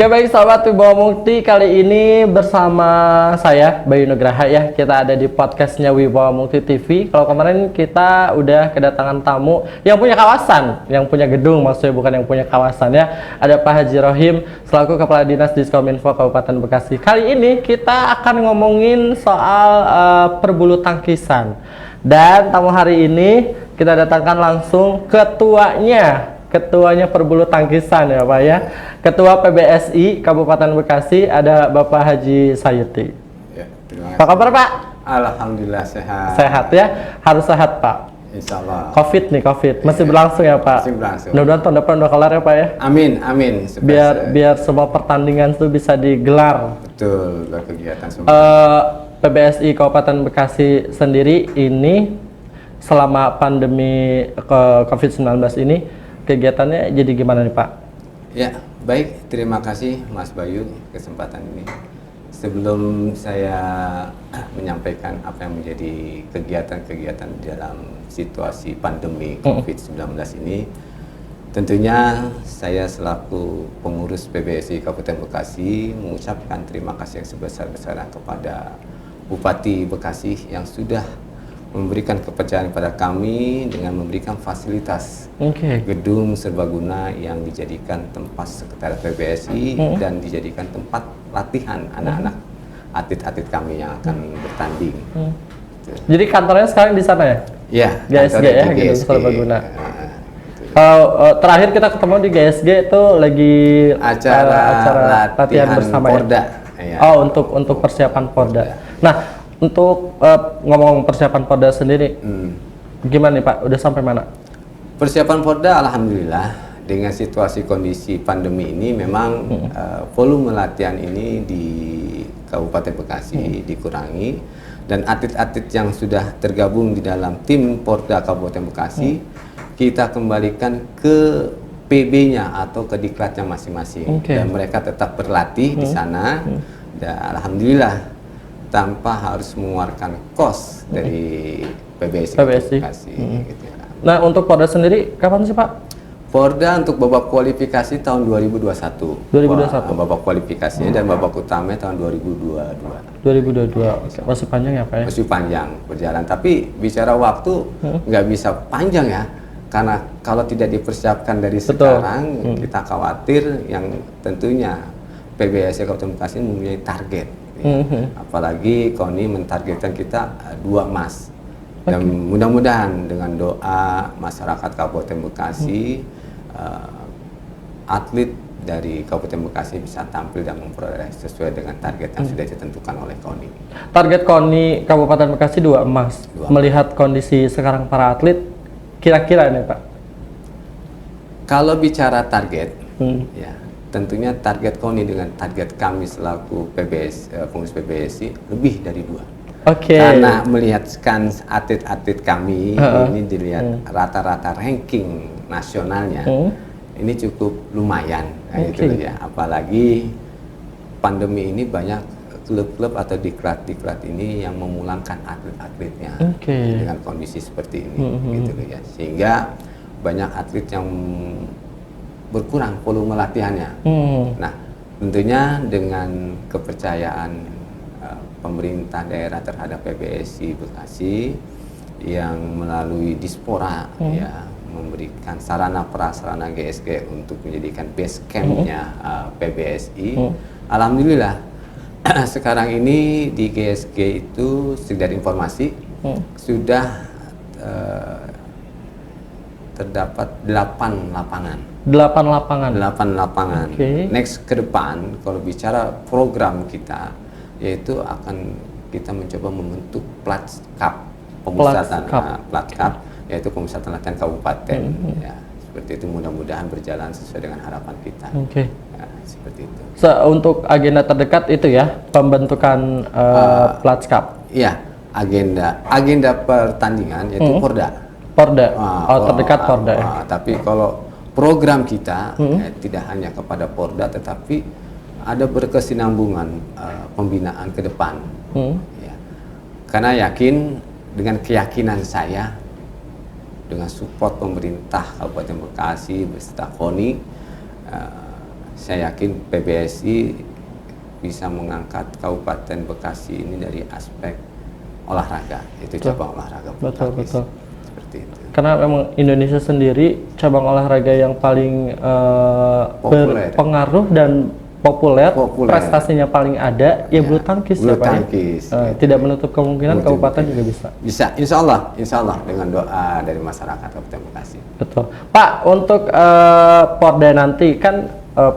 Oke baik sahabat Wibawa Mukti, kali ini bersama saya Bayu Nugraha ya. Kita ada di podcastnya Wibawa Mukti TV. Kalau kemarin kita udah kedatangan tamu yang punya kawasan, yang punya gedung, maksudnya bukan yang punya kawasan ya. Ada Pak Haji Rohim selaku Kepala Dinas Diskominfo Kabupaten Bekasi. Kali ini kita akan ngomongin soal perbulu tangkisan. Dan tamu hari ini kita datangkan langsung ketuanya perbulu tangkisan ya Pak ya. Ketua PBSI Kabupaten Bekasi ada Bapak Haji Sayuti. Ya, terima kasih. Apa kabar Pak? Alhamdulillah sehat. Sehat ya, harus sehat Pak. Insya Allah. COVID masih berlangsung ya Pak. Masih berlangsung. Mudah-mudahan tahun depan udah kelar ya Pak ya. Amin. Biar semua pertandingan itu bisa digelar. Betul, kegiatan semua. PBSI Kabupaten Bekasi sendiri ini selama pandemi COVID-19 ini kegiatannya jadi gimana nih Pak? Ya, baik. Terima kasih Mas Bayu kesempatan ini. Sebelum saya menyampaikan apa yang menjadi kegiatan-kegiatan dalam situasi pandemi COVID-19 ini, tentunya saya selaku pengurus PBSI Kabupaten Bekasi mengucapkan terima kasih yang sebesar-besarnya kepada Bupati Bekasi yang sudah memberikan kepercayaan kepada kami dengan memberikan fasilitas gedung serbaguna yang dijadikan tempat sekretariat PBSI dan dijadikan tempat latihan anak-anak atlet-atlet kami yang akan bertanding. Jadi kantornya sekarang di sana ya? Iya, GSG ya, gedung serbaguna. Terakhir kita ketemu di GSG itu lagi acara latihan bersama Porda. Ya? Oh, untuk persiapan Porda. Nah, untuk ngomong persiapan Porda sendiri, gimana nih Pak? Udah sampai mana? Persiapan Porda, alhamdulillah dengan situasi kondisi pandemi ini memang volume latihan ini di Kabupaten Bekasi dikurangi dan atlet-atlet yang sudah tergabung di dalam tim Porda Kabupaten Bekasi kita kembalikan ke PB-nya atau ke diklatnya masing-masing dan mereka tetap berlatih di sana dan alhamdulillah tanpa harus mengeluarkan kos dari PBSI. Bekasi. Gitu ya. Nah untuk Porda sendiri kapan sih Pak? Porda untuk babak kualifikasi tahun 2021. 2021. Babak kualifikasinya dan babak utamanya tahun 2022. 2022. Masih panjang ya Pak ya? Masih panjang berjalan. Tapi bicara waktu nggak bisa panjang ya. Karena kalau tidak dipersiapkan dari sekarang, kita khawatir yang tentunya PBSI Kabupaten Bekasi mempunyai target. Apalagi KONI mentargetkan kita 2 emas. Dan mudah-mudahan dengan doa masyarakat Kabupaten Bekasi, atlet dari Kabupaten Bekasi bisa tampil dan memperoleh sesuai dengan target yang sudah ditentukan oleh KONI. Target KONI Kabupaten Bekasi 2 emas. Melihat kondisi sekarang para atlet, kira-kira nih Pak? Kalau bicara target, ya tentunya target KONI dengan target kami selaku pengurus PBSI lebih dari 2. Karena melihatkan atlet-atlet kami ini dilihat rata-rata ranking nasionalnya ini cukup lumayan, gitu ya. Apalagi pandemi ini banyak klub-klub atau diklat-diklat ini yang memulangkan atlet-atletnya dengan kondisi seperti ini, gitu ya. Sehingga banyak atlet yang berkurang volume latihannya. Nah, tentunya dengan kepercayaan pemerintah daerah terhadap PBSI Bekasi yang melalui Dispora ya memberikan sarana prasarana GSG untuk menjadikan base campnya PBSI. Alhamdulillah sekarang ini di GSG itu sekedar informasi sudah terdapat 8 lapangan. 8 lapangan. Next ke depan kalau bicara program kita yaitu akan kita mencoba membentuk Platskap, Platskap yaitu pemusatan latihan kabupaten. Ya, seperti itu mudah-mudahan berjalan sesuai dengan harapan kita. Ya, seperti itu. Untuk agenda terdekat itu ya pembentukan Platskap. Iya, agenda pertandingan yaitu Porda. Terdekat Porda. Tapi kalau program kita tidak hanya kepada Porda, tetapi ada berkesinambungan pembinaan ke depan. Ya. Karena yakin dengan keyakinan saya, dengan support pemerintah Kabupaten Bekasi beserta KONI, saya yakin PBSI bisa mengangkat Kabupaten Bekasi ini dari aspek olahraga, itu cabang olahraga bulu tangkis. Betul. Seperti itu. Karena memang Indonesia sendiri cabang olahraga yang paling berpengaruh dan populer, prestasinya paling ada ya bulu tangkis. Bulu tangkis. Tidak menutup kemungkinan kabupaten juga bisa. Bisa, insya Allah dengan doa dari masyarakat Kabupaten Bekasi. Betul. Pak, untuk Porda nanti kan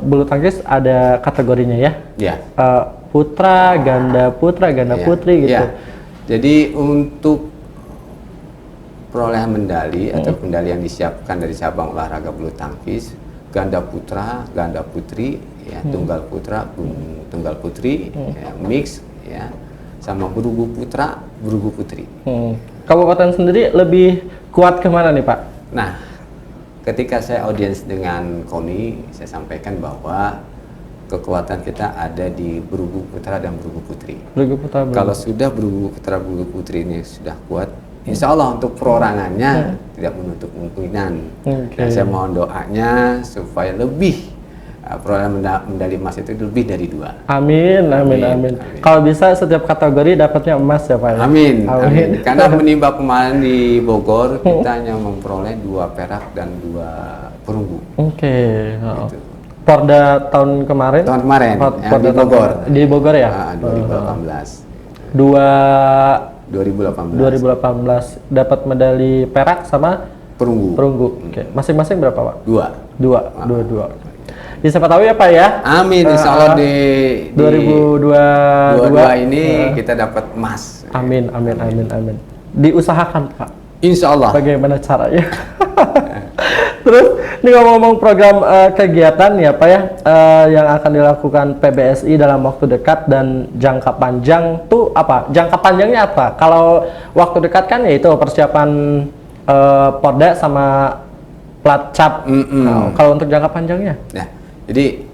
bulu tangkis ada kategorinya ya? Iya. Putra, ganda putri gitu. Ya. Jadi untuk perolehan medali atau medali yang disiapkan dari cabang olahraga bulu tangkis, ganda putra, ganda putri, ya, tunggal putra, tunggal putri, ya, mix, ya, sama bergu putra, bergu putri. Kabupaten sendiri lebih kuat kemana nih Pak? Nah, ketika saya audiens dengan KONI, saya sampaikan bahwa kekuatan kita ada di bergu putra dan bergu putri. Kalau sudah bergu putra, bergu putri ini sudah kuat, insya Allah untuk perorangannya tidak menutup kemungkinan. Dan saya mohon doanya supaya lebih perolehan medali emas itu lebih dari 2. Amin. Kalau bisa setiap kategori dapatnya emas ya Pak. Amin. Karena menimba kemarin di Bogor kita hanya memperoleh 2 perak dan 2 perunggu. Gitu. Porda tahun kemarin? Tahun kemarin, Porda di Bogor. Di Bogor ya? 2018. 2018 dapat medali perak sama perunggu. Masing-masing berapa Pak? 2. Ya, siapa tahu ya Pak ya. Amin. Insya Allah di 2022 ini kita dapat emas. Amin. Diusahakan Pak. Insya Allah. Bagaimana caranya? Terus ini ngomong-ngomong program kegiatan ya Pak ya, yang akan dilakukan PBSI dalam waktu dekat dan jangka panjang tuh apa? Jangka panjangnya apa? Kalau waktu dekat kan yaitu persiapan Porda sama plat cap. Kalau untuk jangka panjangnya? Nah, jadi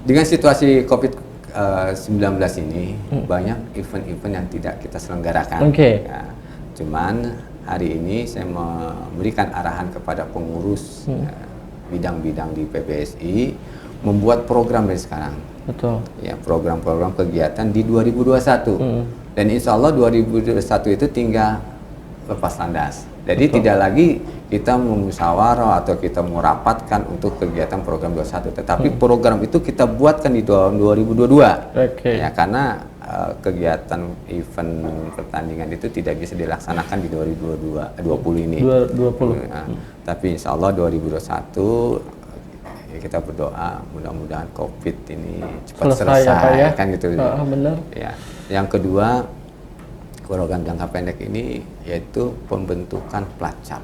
dengan situasi COVID-19 ini banyak event-event yang tidak kita selenggarakan. Ya, cuman hari ini saya memberikan arahan kepada pengurus bidang-bidang di PBSI membuat program dari sekarang. Betul. Ya, program-program kegiatan di 2021. Dan insya Allah 2021 itu tinggal lepas landas. Jadi tidak lagi kita memusyawarah atau kita merapatkan untuk kegiatan program 21, tetapi program itu kita buatkan di tahun 2022. Ya, karena kegiatan event pertandingan itu tidak bisa dilaksanakan di 2020 ini. 2020. Nah, tapi insya Allah 2021 ya kita berdoa mudah-mudahan COVID ini cepat selesai kan gitu. Benar. Ya. Yang kedua, program jangka pendek ini yaitu pembentukan pelacap.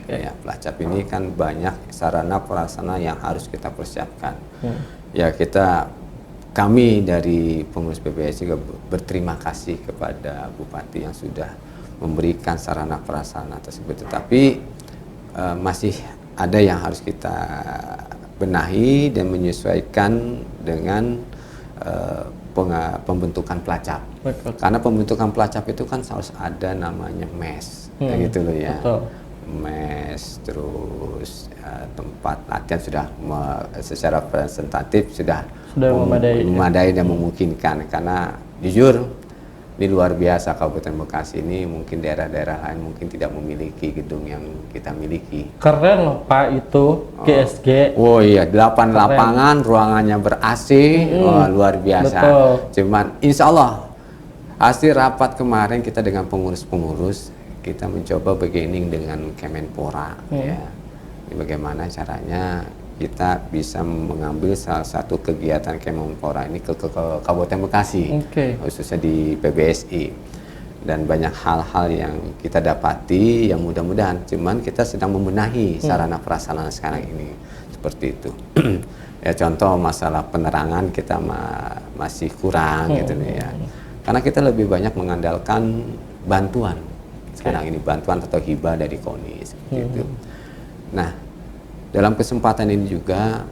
Ya, pelacap ini kan banyak sarana prasarana yang harus kita persiapkan. Ya, kami dari pengurus PBSI juga berterima kasih kepada Bupati yang sudah memberikan sarana prasarana tersebut. Tetapi masih ada yang harus kita benahi dan menyesuaikan dengan pembentukan pelacap. Karena pembentukan pelacap itu kan harus ada namanya mes, gitu loh ya. Mes, terus tempat latihan sudah secara presentatif sudah memadai dan memungkinkan. Karena jujur ini luar biasa Kabupaten Bekasi ini, mungkin daerah-daerah lain mungkin tidak memiliki gedung yang kita miliki. Keren loh Pak itu GSG. Oh iya, 8 lapangan, ruangannya ber-AC, luar biasa. Betul. Cuman insya Allah hasil rapat kemarin kita dengan pengurus-pengurus, kita mencoba bargaining dengan Kemenpora. Ya. Bagaimana caranya kita bisa mengambil salah satu kegiatan Kemenpora ini ke Kabupaten Bekasi, khususnya di PBSI. Dan banyak hal-hal yang kita dapati yang mudah-mudahan, cuman kita sedang membenahi sarana prasarana sekarang ini seperti itu. Ya, contoh masalah penerangan kita masih kurang gitu ya. Karena kita lebih banyak mengandalkan bantuan sekarang ini, bantuan atau hibah dari KONI seperti itu. Nah, dalam kesempatan ini juga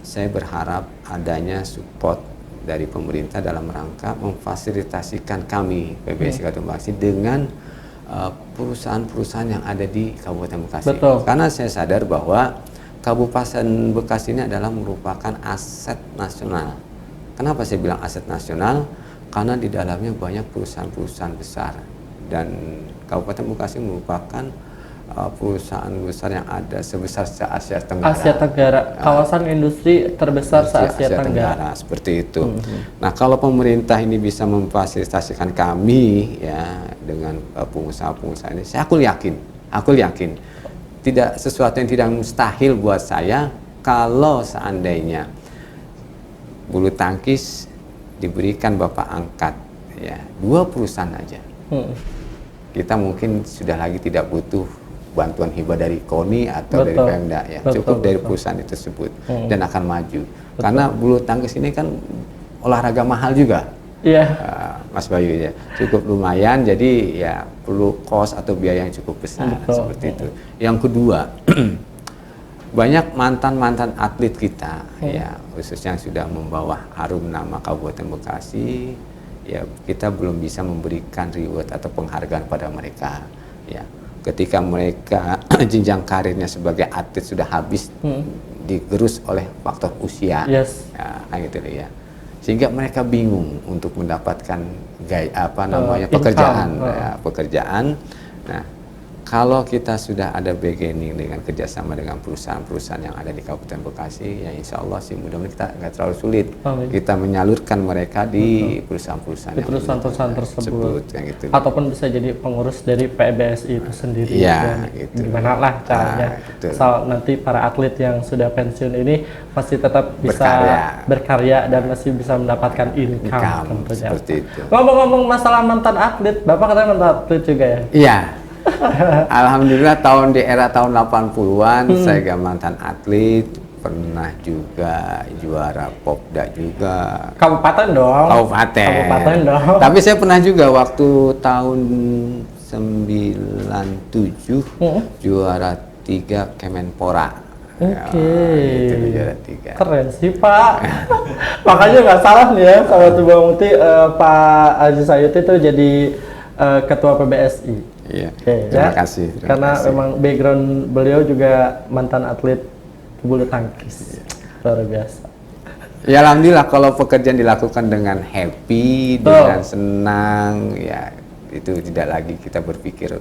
saya berharap adanya support dari pemerintah dalam rangka memfasilitasikan kami PBSI Kabupaten Bekasi dengan perusahaan-perusahaan yang ada di Kabupaten Bekasi. Betul. Karena saya sadar bahwa Kabupaten Bekasi ini adalah merupakan aset nasional. Kenapa saya bilang aset nasional? Karena di dalamnya banyak perusahaan-perusahaan besar, dan Kabupaten Bekasi merupakan perusahaan besar yang ada sebesar se-Asia Tenggara. Asia Tenggara, kawasan industri terbesar se-Asia Tenggara. Seperti itu. Nah, kalau pemerintah ini bisa memfasilitasikan kami ya dengan pengusaha-pengusaha ini, aku yakin tidak sesuatu yang tidak mustahil buat saya kalau seandainya bulu tangkis diberikan Bapak angkat ya 2 perusahaan aja. Kita mungkin sudah lagi tidak butuh bantuan hibah dari KONI atau dari Pemda ya, cukup dari perusahaan itu tersebut dan akan maju. Karena bulu tangkis ini kan olahraga mahal juga. Iya. Mas Bayu ya, cukup lumayan, jadi ya perlu cost atau biaya yang cukup besar seperti itu. Yang kedua, banyak mantan atlet kita ya, khususnya yang sudah membawa harum nama Kabupaten Bekasi ya, kita belum bisa memberikan reward atau penghargaan pada mereka ya. Ketika mereka jenjang karirnya sebagai atlet sudah habis, digerus oleh faktor usia, ya, gitu ya, sehingga mereka bingung untuk mendapatkan pekerjaan. Nah, kalau kita sudah ada bargaining dengan kerjasama dengan perusahaan-perusahaan yang ada di Kabupaten Bekasi, ya insya Allah sih mudah-mudahan kita nggak terlalu sulit kita menyalurkan mereka di perusahaan-perusahaan tersebut, gitu. Ataupun bisa jadi pengurus dari PBSI itu sendiri. Ya, gitu. Gimana lah caranya. Asal nanti para atlet yang sudah pensiun ini pasti tetap bisa berkarya dan masih bisa mendapatkan income tentunya. Seperti itu. Ngomong-ngomong masalah mantan atlet, Bapak katanya mantan atlet juga ya? Iya. Alhamdulillah di era tahun 80-an saya mantan atlet, pernah juga juara Popda juga. Kabupaten dong. Kabupaten dong. Tapi saya pernah juga waktu tahun 97 juara 3 Kemenpora. Oke. Itu juara 3. Keren sih Pak. Makanya nggak salah nih ya, sahabat Bang Muti, Pak Aziz Sayuti itu jadi ketua PBSI. Iya. Terima kasih. Karena memang background beliau juga mantan atlet bulu tangkis. Luar biasa. Ya alhamdulillah kalau pekerjaan dilakukan dengan happy, dengan senang, ya itu tidak lagi kita berpikir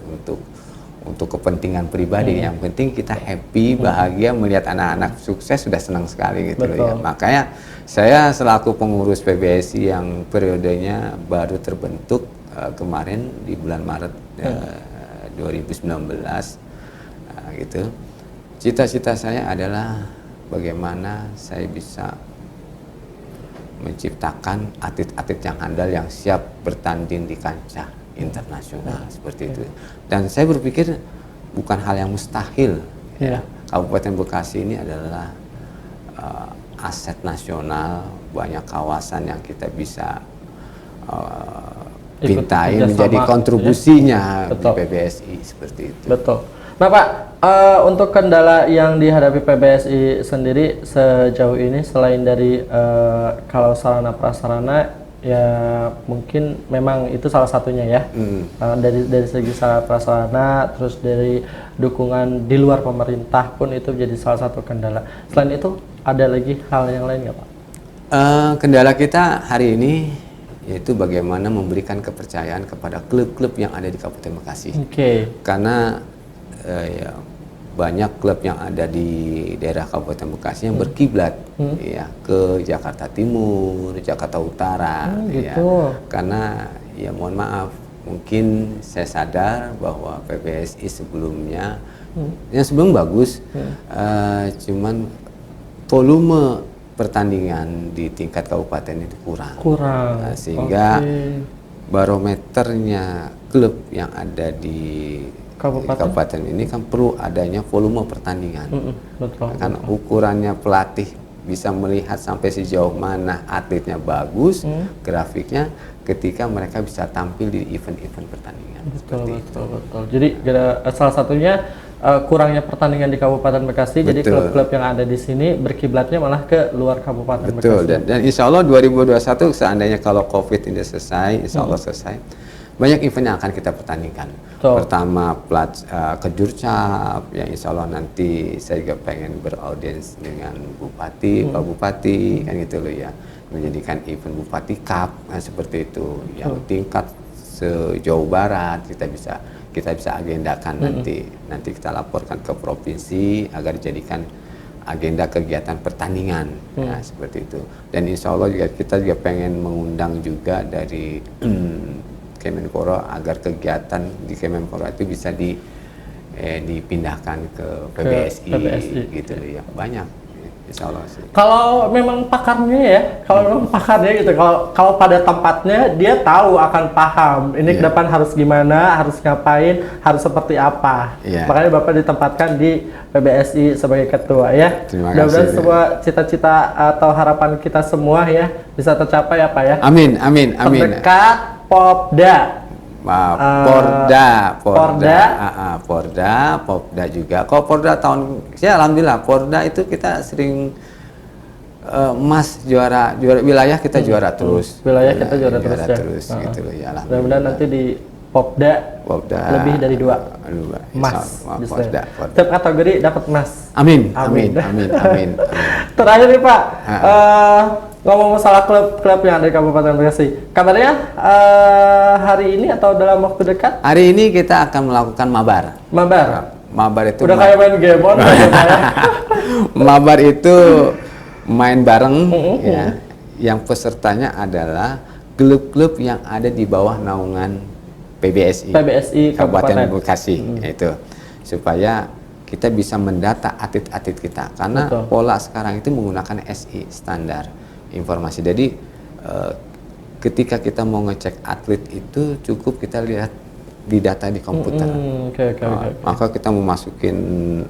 untuk kepentingan pribadi. Yang penting kita happy, bahagia melihat anak-anak sukses, sudah senang sekali gitu loh ya. Makanya saya selaku pengurus PBSI yang periodenya baru terbentuk kemarin di bulan Maret 2019 gitu. Cita-cita saya adalah bagaimana saya bisa menciptakan atlet-atlet yang handal yang siap bertanding di kancah internasional seperti itu. Dan saya berpikir bukan hal yang mustahil. Ya. Kabupaten Bekasi ini adalah aset nasional, banyak kawasan yang kita bisa pintain menjadi kontribusinya di PBSI seperti itu. Betul. Nah Pak, untuk kendala yang dihadapi PBSI sendiri sejauh ini selain dari kalau sarana prasarana ya mungkin memang itu salah satunya ya. Dari segi sarana prasarana, terus dari dukungan di luar pemerintah pun itu jadi salah satu kendala. Selain itu ada lagi hal yang lain nggak Pak? Kendala kita hari ini yaitu bagaimana memberikan kepercayaan kepada klub-klub yang ada di Kabupaten Bekasi. Karena ya, banyak klub yang ada di daerah Kabupaten Bekasi yang berkiblat ya ke Jakarta Timur, Jakarta Utara ya. Karena ya mohon maaf, mungkin saya sadar bahwa PBSI sebelumnya yang sebelum bagus, cuman volume pertandingan di tingkat kabupaten itu kurang. Sehingga barometernya klub yang ada di kabupaten ini kan perlu adanya volume pertandingan. Kan ukurannya pelatih bisa melihat sampai sejauh mana atletnya bagus, grafiknya ketika mereka bisa tampil di event-event pertandingan. Betul. Jadi salah satunya kurangnya pertandingan di Kabupaten Bekasi, jadi klub-klub yang ada di sini berkiblatnya malah ke luar Kabupaten Bekasi. Dan insya Allah 2021 seandainya kalau COVID ini selesai, insya Allah selesai, banyak event yang akan kita pertandingkan. Betul. Pertama Kejurcap, yang insya Allah nanti saya juga pengen beraudiens dengan Bupati, Pak Bupati, kan gitu loh ya, menjadikan event Bupati Cup, nah, seperti itu, yang tingkat se-Jawa Barat kita bisa agendakan nanti kita laporkan ke provinsi agar dijadikan agenda kegiatan pertandingan, ya, seperti itu. Dan insya Allah juga kita juga pengen mengundang juga dari Kemenpora agar kegiatan di Kemenpora itu bisa dipindahkan ke PBSI, gitu ya, banyak. Insya Allah sih. Kalau memang pakarnya ya, gitu, kalau pada tempatnya dia tahu akan paham. Ini ke depan harus gimana, harus ngapain, harus seperti apa. Makanya Bapak ditempatkan di PBSI sebagai ketua ya. Mudah-mudahan semua cita-cita atau harapan kita semua ya bisa tercapai ya Pak ya. Amin. Terdekat Popda. Popda juga. Kalau Popda alhamdulillah Popda itu kita sering emas juara wilayah kita juara terus. Wilayah kita juara terus ya. Gitu loh ya. Mudah-mudahan nanti di Popda lebih dari 2 emas. Setiap kategori dapat emas. Amin. Terakhir nih Pak, ngomong masalah klub-klub yang ada di Kabupaten Bekasi. Kabarnya hari ini atau dalam waktu dekat? Hari ini kita akan melakukan mabar. Mabar itu udah kayak main game on. Mabar itu main bareng ya. Yang pesertanya adalah klub-klub yang ada di bawah naungan PBSI Kabupaten Bekasi, itu supaya kita bisa mendata atlet-atlet kita, karena pola sekarang itu menggunakan SI, standar informasi. Jadi ketika kita mau ngecek atlet itu cukup kita lihat di data di komputer. Maka kita mau masukin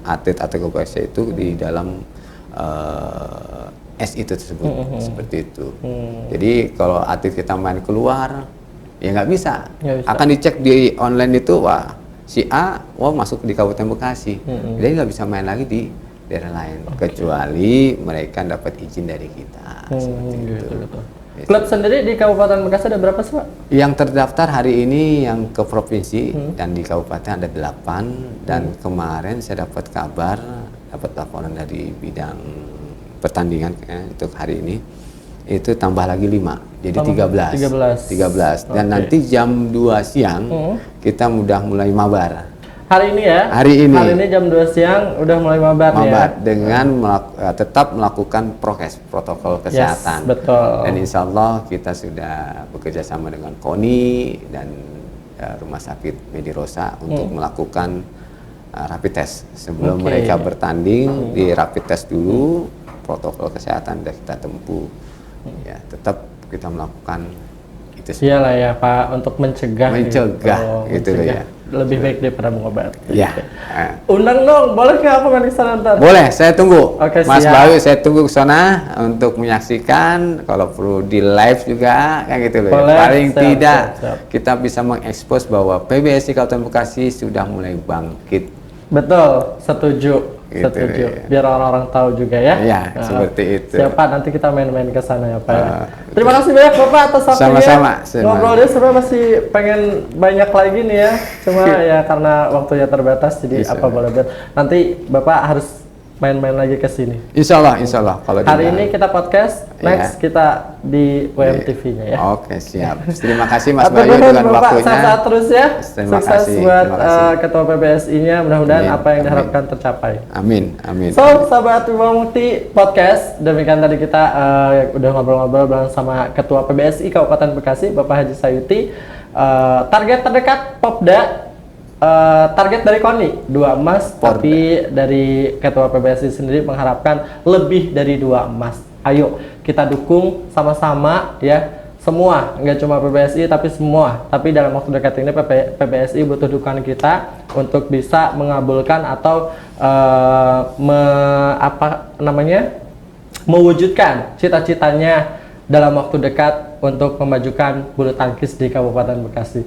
atlet-atlet PBSI itu di dalam SI itu tersebut, seperti itu. Jadi kalau atlet kita main keluar ya nggak bisa. Akan dicek di online itu, wah si A masuk di Kabupaten Bekasi, jadi nggak bisa main lagi di daerah lain kecuali mereka dapat izin dari kita. Klub sendiri di Kabupaten Bekasi ada berapa sih Pak? Yang terdaftar hari ini yang ke provinsi dan di kabupaten ada 8, dan kemarin saya dapat laporan dari bidang pertandingan untuk hari ini itu tambah lagi 5, jadi 13. Dan nanti jam 2 siang kita udah mulai mabar. Hari ini ya? Hari ini jam 2 siang udah mulai mabar ya? Dengan tetap melakukan protokol kesehatan. Betul. Dan insya Allah kita sudah bekerja sama dengan KONI dan Rumah Sakit Medirosa untuk melakukan rapid test. Sebelum mereka bertanding, di rapid test dulu, protokol kesehatan sudah kita tempuh. Ya, tetap kita melakukan itu. Iyalah ya Pak, untuk mencegah gitu loh ya. Lebih baik daripada mengobati. Ya. Undang dong, boleh nggak apa di sana ntar? Boleh, saya tunggu. Mas siap. Bayu, saya tunggu ke sana untuk menyaksikan, kalau perlu di live juga, kayak gitu loh. Boleh, Paling tidak siap. kita bisa mengekspos bahwa PBSI Kabupaten Bekasi sudah mulai bangkit. Betul, setuju. Gitu ya. Biar orang-orang tahu juga ya. Ya, seperti itu. Siapa nanti kita main-main ke sana ya Pak. Terima kasih banyak Bapak atas waktunya. Sama-sama. Ngobrolnya sebenarnya masih pengen banyak lagi nih ya. Cuma ya karena waktunya terbatas, jadi apa boleh buat. Nanti Bapak harus main-main lagi ke sini. Insya Allah. Kalau hari ini kita podcast, next kita di WMTV-nya ya. Oke, siap. Terima kasih Mas Bayu dengan waktunya. Sehat terus ya. Terima Sukses kasih. buat Ketua PBSI-nya. Mudah-mudahan apa yang diharapkan tercapai. Amin. So, sahabat Wibawa Mukti Podcast, demikian tadi kita udah ngobrol-ngobrol bersama Ketua PBSI Kabupaten Bekasi, Bapak Haji Sayuti. Target terdekat Popda. Target dari KONI 2 emas, tapi dari Ketua PBSI sendiri mengharapkan lebih dari 2 emas. Ayo kita dukung sama-sama ya, semua, nggak cuma PBSI tapi semua. Tapi dalam waktu dekat ini PBSI butuh dukungan kita untuk bisa mengabulkan atau mewujudkan cita-citanya dalam waktu dekat untuk memajukan bulu tangkis di Kabupaten Bekasi.